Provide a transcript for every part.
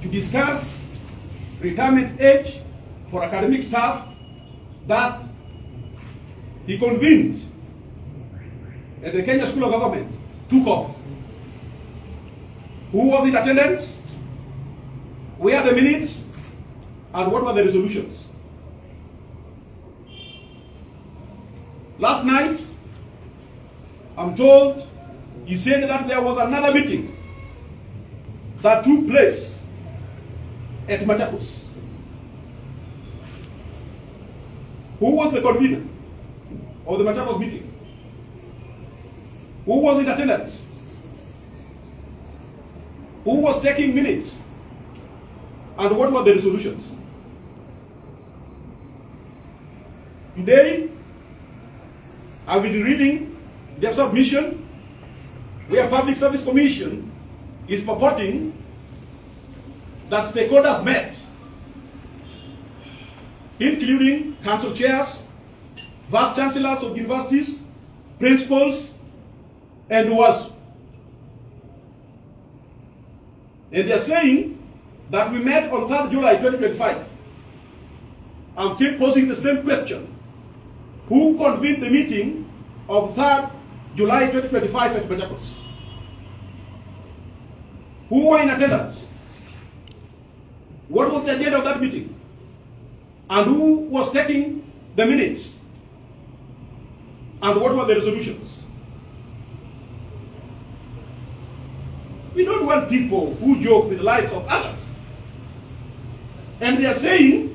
to discuss retirement age for academic staff that he convened at the Kenya School of Government took off. Who was in attendance? Where are the minutes? And what were the resolutions? Last night, I'm told you said that there was another meeting that took place at Machakos. Who was the convener of the Machakos meeting? Who was in attendance? Who was taking minutes? And what were the resolutions? Today, I will be reading their submission where Public Service Commission is purporting that stakeholders met, including council chairs, vice chancellors of universities, principals, and UASU. And they are saying that we met on 3rd July 2025. I'm still posing the same question. Who convened the meeting of 3rd July 2025 at Machakos? Who were in attendance? What was the agenda of that meeting? And who was taking the minutes? And what were the resolutions? We don't want people who joke with the lives of others. And they are saying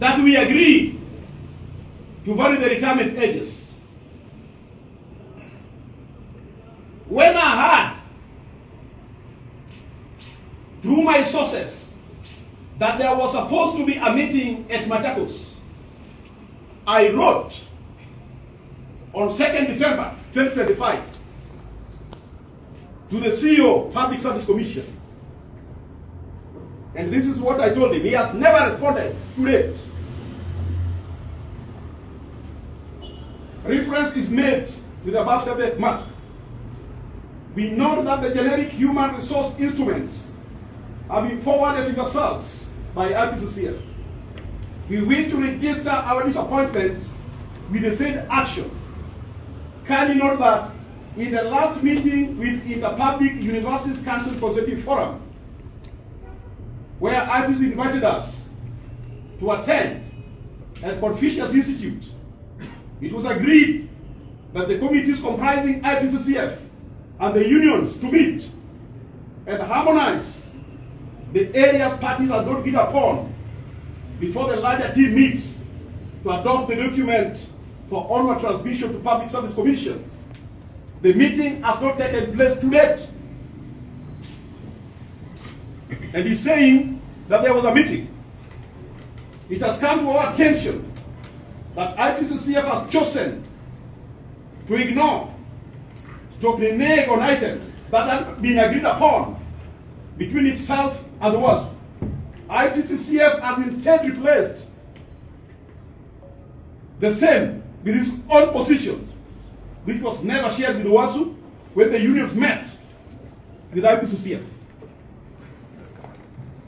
that we agree to vary the retirement ages. When I heard through my sources that there was supposed to be a meeting at Machakos, I wrote on 2nd December 2025 to the CEO, Public Service Commission. And this is what I told him. He has never responded to date. Reference is made to the above subject matter. We know that the generic human resource instruments have been forwarded to yourselves by IPCCF. We wish to register our disappointment with the said action. Can you note that in the last meeting with Interpublic Universities Council Consultative Forum, where IPC invited us to attend at Confucius Institute, it was agreed that the committees comprising IPCCF and the unions to meet and harmonize the areas parties are not agreed upon before the larger team meets to adopt the document for onward transmission to Public Service Commission. The meeting has not taken place to date. And he's saying that there was a meeting. It has come to our attention that IPCCF has chosen to ignore, to renege on items that have been agreed upon between itself and the UASU. IPCCF has instead replaced the same with its own position, which was never shared with the UASU when the unions met with IPCCF.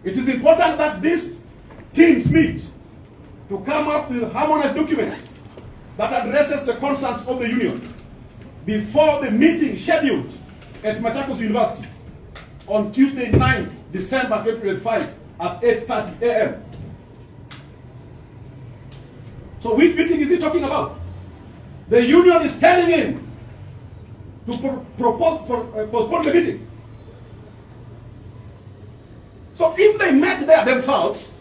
It is important that these teams meet to come up with a harmonized document that addresses the concerns of the union before the meeting scheduled at Machakos University on Tuesday, 9 December 2025 at 8:30 a.m. So which meeting is he talking about? The union is telling him to postpone the meeting. So if they met there themselves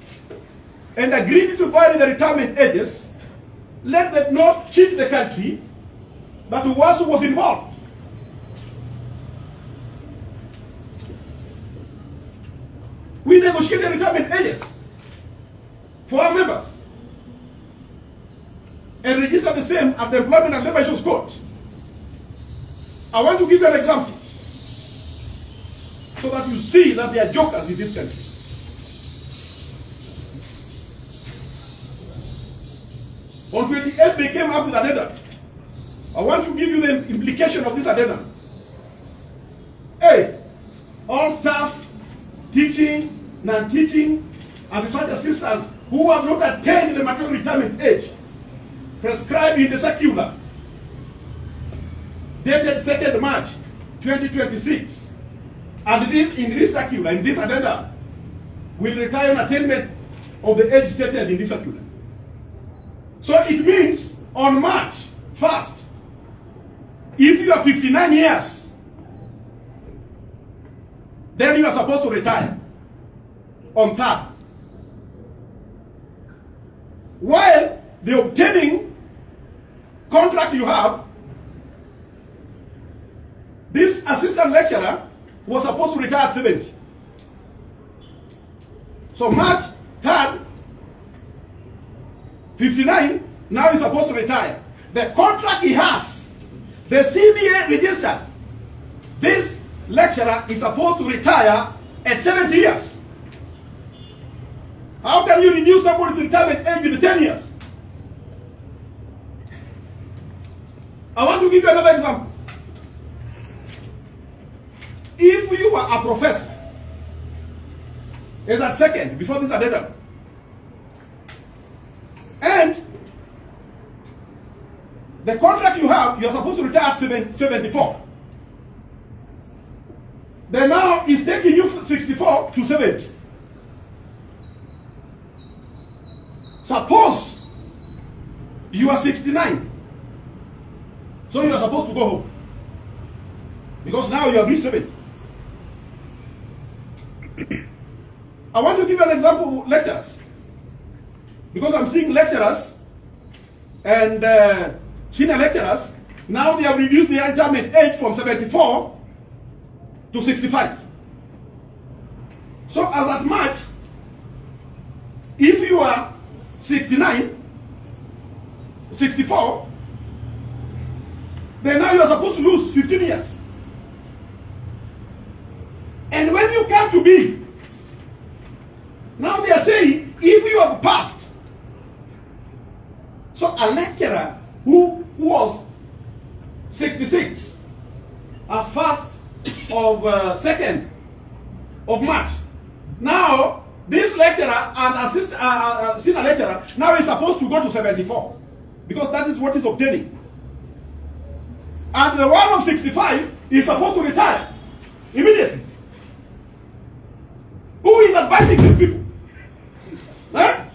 and agreed to vary the retirement ages, let them not cheat the country that UASU was involved. We negotiated retirement ages for our members and register the same at the Employment and Labor Issues Court. I want to give you an example so that you see that they are jokers in this country. On 28th, they came up with an addendum. I want to give you the implication of this addendum. A, all staff teaching, non-teaching, and research assistants who have not attained the material retirement age prescribed in the circular dated 2nd March 2026, and in this circular, in this addenda, will retire on attainment of the age stated in this circular. So it means on March 1st, if you are 59 years, then you are supposed to retire on 3rd. While the obtaining contract you have, this assistant lecturer was supposed to retire at 70. So March 3rd, 59, now he's supposed to retire. The contract he has, the CBA registered, this lecturer is supposed to retire at 70 years. How can you reduce somebody's retirement age with 10 years? I want to give you another example. If you are a professor, is that second, before this addendum, and the contract you have, you are supposed to retire at 74. Then now it's taking you from 64 to 70. Suppose you are 69. So you are supposed to go home. Because now you have reached 70. I want to give an example of lecturers. Because I'm seeing lecturers and senior lecturers, now they have reduced the retirement age from 74 to 65. So as at March, if you are 69, 64, then now you are supposed to lose 15 years. And when you come to be, now they are saying, if you have passed, so a lecturer who was 66 as 1st of 2nd of March, now this lecturer and senior lecturer now is supposed to go to 74 because that is what is obtaining. And the one of 65 is supposed to retire immediately. Who is advising these people? Huh?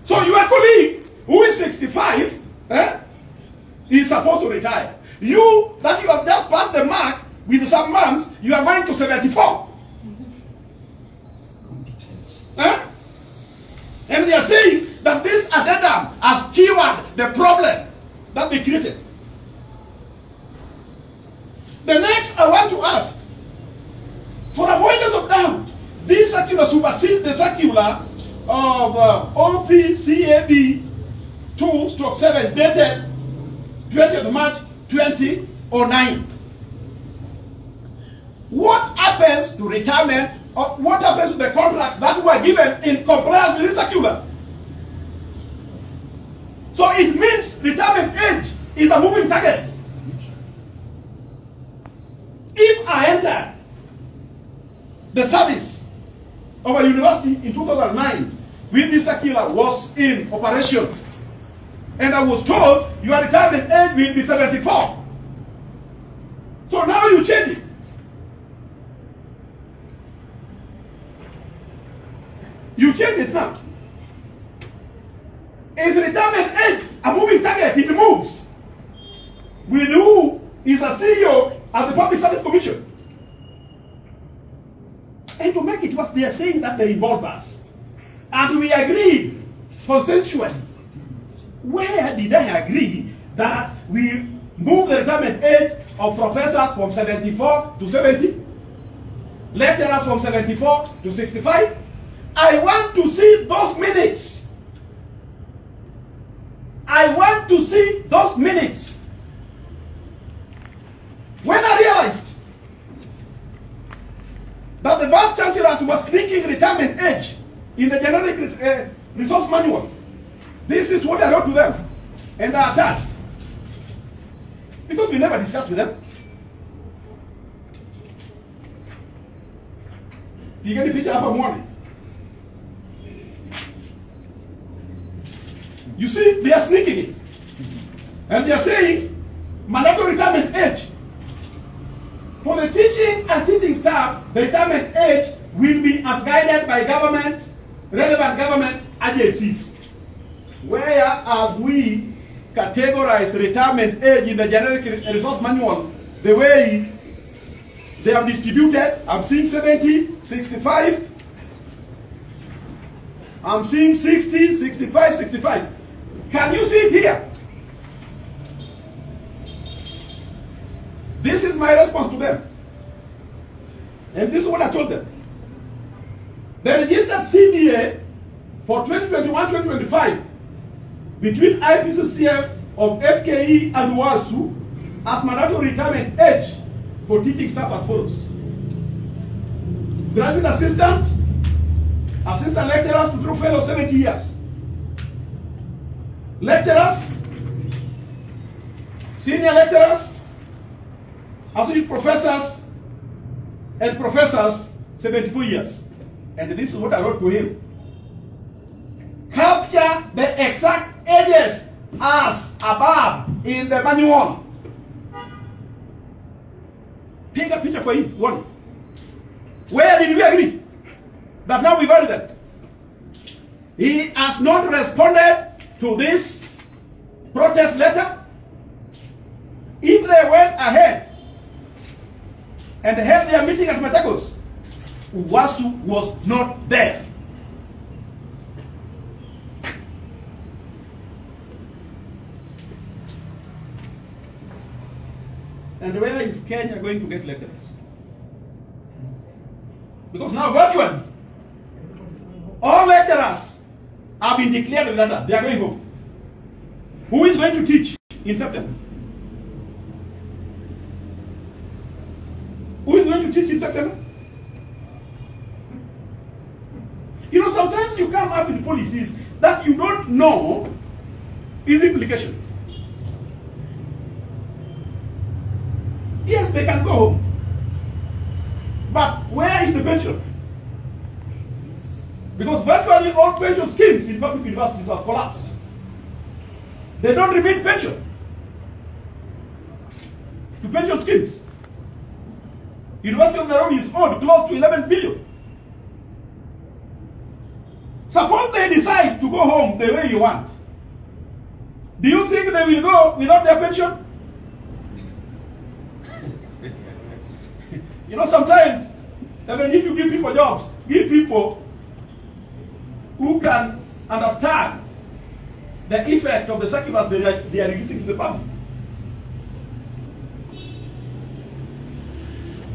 So your colleague who is 65 is supposed to retire. You, that you have just passed the mark with some months, you are going to 74. And they are saying that this addendum has cured the problem that they created. The next I want to ask, for avoidance of doubt, this circular supersedes the circular of OPCAB 2/7 dated 20th March 2009. What happens to retirement, or what happens to the contracts that were given in compliance with this circular? So it means retirement age is a moving target. If I entered the service of a university in 2009 when this circular was in operation, and I was told your retirement age will be 74. So now you change it. You change it now. Is retirement age a moving target? It moves. With who is a CEO at the Public Service Commission. And to make it worse, they are saying that they involve us. And we agreed consensually. Where did I agree that we move the retirement age of professors from 74 to 70? Lecturers from 74 to 65? I want to see those minutes. I want to see those minutes. When I realized that the Vice Chancellor was speaking retirement age in the generic resource manual, this is what I wrote to them, and I attached. Because we never discussed with them. Pigeni picha hapa muone. You see, they are sneaking it. And they are saying mandatory retirement age. For the teaching and teaching staff, the retirement age will be as guided by government, relevant government agencies. Where have we categorized retirement age in the generic resource manual the way they have distributed? I'm seeing 70, 65. I'm seeing 60, 65, 65. Can you see it here? This is my response to them. And this is what I told them. The registered CDA for 2021-2025 between IPCCF of FKE and UASU as mandatory retirement age for teaching staff as follows. Graduate assistant, assistant lecturers to true fellow 70 years. Lecturers, senior lecturers, associate professors, and professors 74 years. And this is what I wrote to him. Capture the exact ages as above in the manual. Take a picture for him. One. Where did we agree that now we valid that? He has not responded to this protest letter. If they went ahead and held their meeting at Matagos, UASU was not there. And where is Kenya going to get lecturers? Because now virtually, all lecturers have been declared redundant. They are going home. Who is going to teach in September? Who is going to teach in September? You know, sometimes you come up with policies that you don't know is implication. Yes, they can go home. But where is the pension? Because virtually all pension schemes in public universities have collapsed. They don't remit pension to pension schemes. University of Nairobi is owed close to 11 billion. Suppose they decide to go home the way you want. Do you think they will go without their pension? You know, sometimes, even if you give people jobs, give people who can understand the effect of the circulars they are releasing to the public.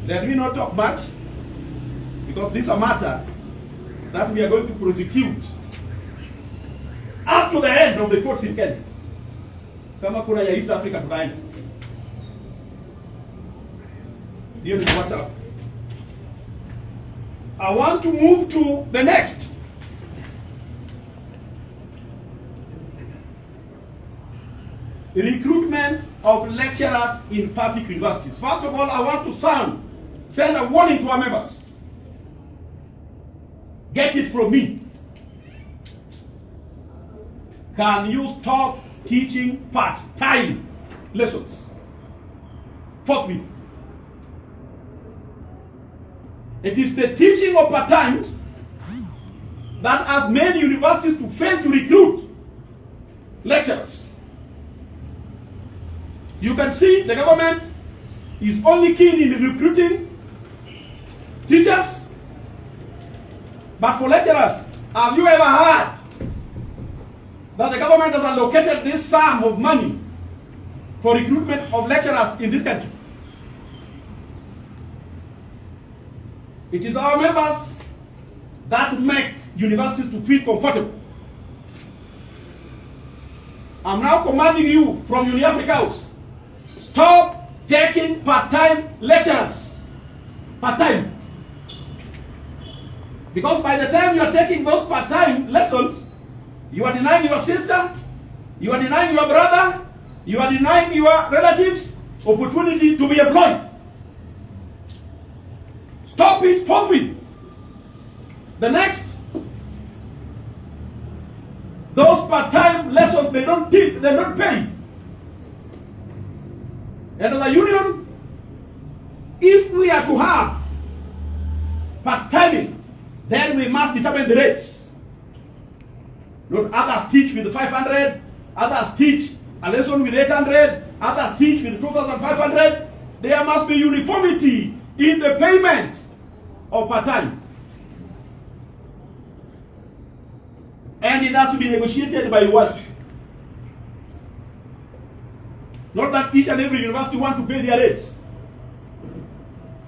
Let me not talk much, because this is a matter that we are going to prosecute up to the end of the courts in Kenya. Kama kuna ya East Africa tukaenda. Ndio nimepata. I want to move to the next. Recruitment of lecturers in public universities. First of all, I want to send a warning to our members. Get it from me. Can you stop teaching part-time lessons? Fourthly, it is the teaching of part-time that has made universities to fail to recruit lecturers. You can see the government is only keen in recruiting teachers, but for lecturers, have you ever heard that the government has allocated this sum of money for recruitment of lecturers in this country? It is our members that make universities to feel comfortable. I'm now commanding you from UniAfrica House, stop taking part-time lecturers. Part-time. Because by the time you are taking those part-time lessons, you are denying your sister, you are denying your brother, you are denying your relatives opportunity to be employed. Stop it forthwith. The next, those part-time lessons they don't pay. And as a union, if we are to have part-timing, then we must determine the rates. Not others teach with 500, others teach a lesson with 800, others teach with 2,500. There must be uniformity in the payment of part-time. And it has to be negotiated by UASU. Not that each and every university want to pay their rates.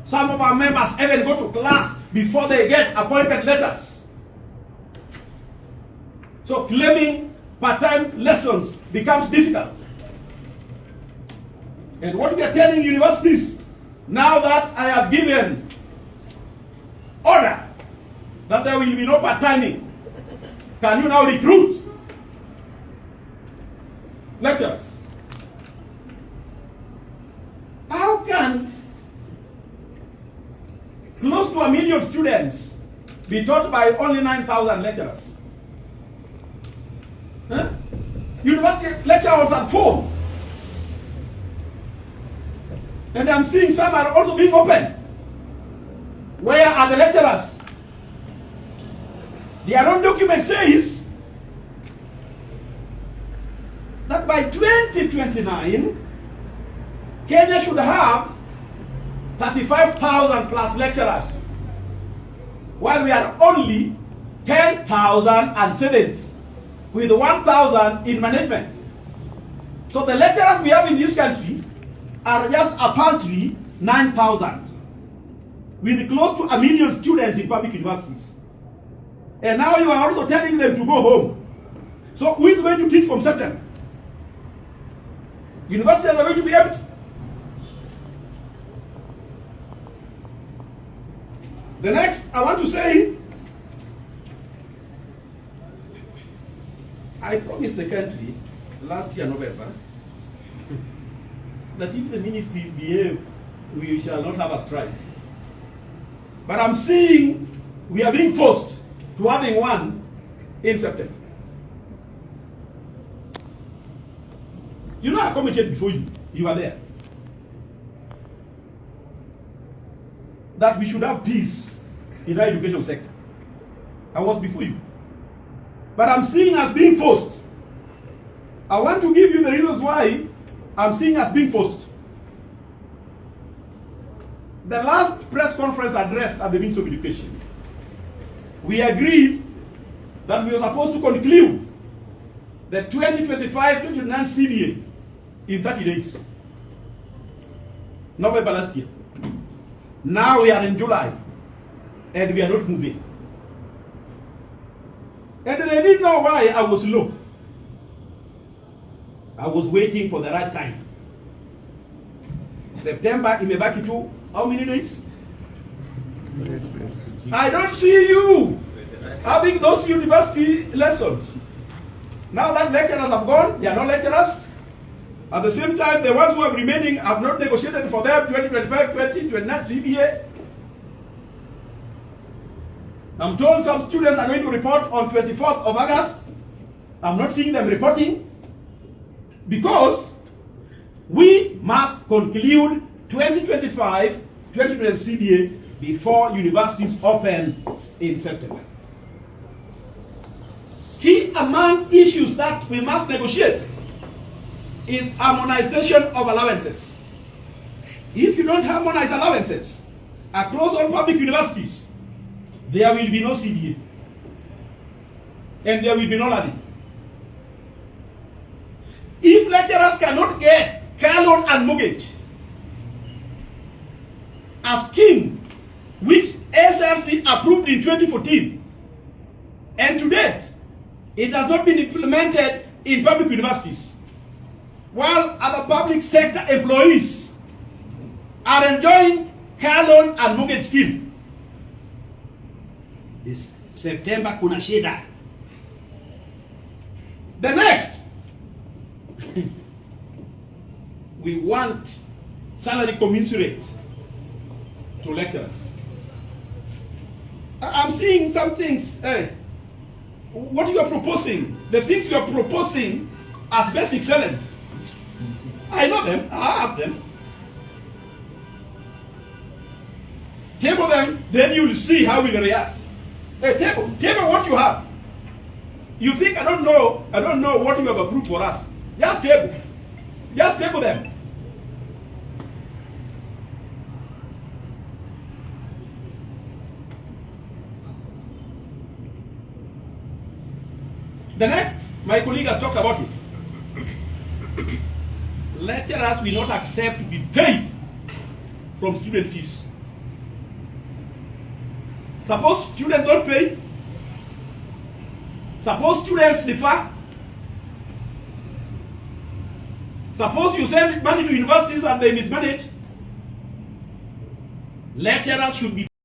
Some of our members even go to class before they get appointment letters. So claiming part-time lessons becomes difficult. And what we are telling universities, now that I have given order that there will be no part-timing, can you now recruit lecturers? How can close to 1 million students be taught by only 9,000 lecturers? Huh? University lecturers are full. And I'm seeing some are also being opened. Where are the lecturers? Their own document says that by 2029, Kenya should have 35,000 plus lecturers, while we are only 10,070, with 1,000 in management. So the lecturers we have in this country are just a paltry 9,000, with close to 1 million students in public universities. And now you are also telling them to go home. So who is going to teach from September? Universities are going to be empty. The next, I want to say, I promised the country last year, November, that if the ministry behave, we shall not have a strike. But I'm seeing we are being forced to having one in September. You know, I commented before you were there, that we should have peace in our education sector. I was before you. But I'm seeing us being forced. I want to give you the reasons why I'm seeing us being forced. The last press conference addressed at the Ministry of Education, we agreed that we were supposed to conclude the 2025-2029 CBA in 30 days. November last year. Now we are in July, and we are not moving. And they didn't know why I was low. I was waiting for the right time. September, imebaki to how many days? I don't see you having those university lessons. Now that lecturers have gone, they are no lecturers. At the same time, the ones who are remaining have not negotiated for their 2025-2029 CBA. I'm told some students are going to report on 24th of August. I'm not seeing them reporting because we must conclude 2025-2029 CBA before universities open in September. Key among issues that we must negotiate is harmonization of allowances. If you don't harmonize allowances across all public universities, there will be no CBA. And there will be no learning. If lecturers cannot get car loan and mortgage, a scheme which SRC approved in 2014, and to date, it has not been implemented in public universities, while other public sector employees are enjoying car loan and mortgage scheme. This September kuna shida. The next, we want salary commensurate to lecturers. I'm seeing some things. What you are proposing, the things you are proposing as best excellent. I know them, I have them. Table them, then you'll see how we will react. Table what you have. You think I don't know what you have approved for us. Just table them. The next, my colleague has talked about it. Lecturers will not accept to be paid from student fees. Suppose students don't pay. Suppose students defer. Suppose you send money to universities and they mismanage. Lecturers should be